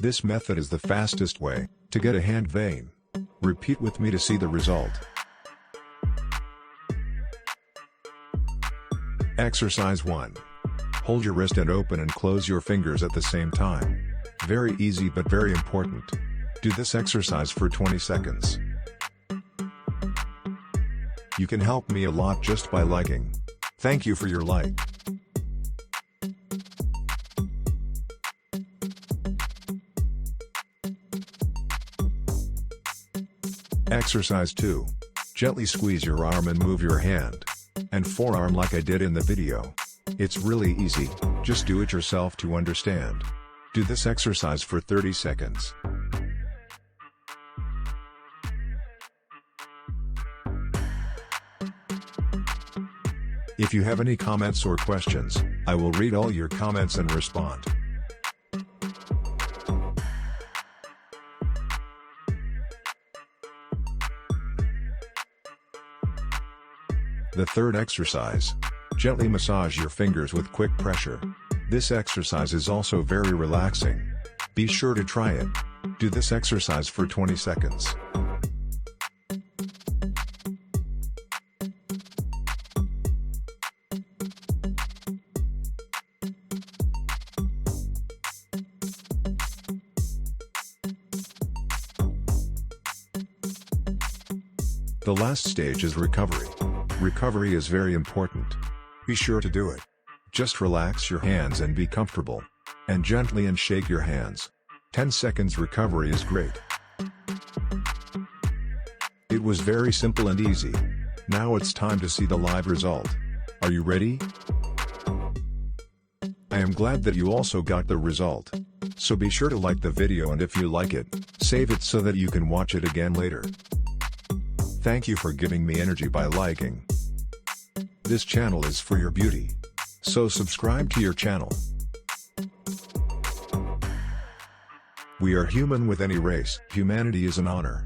This method is the fastest way to get a hand vein. Repeat with me to see the result. Exercise 1. Hold your wrist and open and close your fingers at the same time. Very easy but very important. Do this exercise for 20 seconds. You can help me a lot just by liking. Thank you for your like. Exercise 2. Gently squeeze your arm and move your hand and forearm like I did in the video. It's really easy, just do it yourself to understand. Do this exercise for 30 seconds. If you have any comments or questions, I will read all your comments and respond. The third exercise. Gently massage your fingers with quick pressure. This exercise is also very relaxing. Be sure to try it. Do this exercise for 20 seconds. The last stage is recovery. Recovery is very important. Be sure to do it. Just relax your hands and be comfortable. And gently and shake your hands. 10 seconds recovery is great. It was very simple and easy. Now it's time to see the live result. Are you ready? I am glad that you also got the result. So be sure to like the video, and if you like it, save it so that you can watch it again later. Thank you for giving me energy by liking. This channel is for your beauty. So subscribe to your channel. We are human with any race. Humanity is an honor.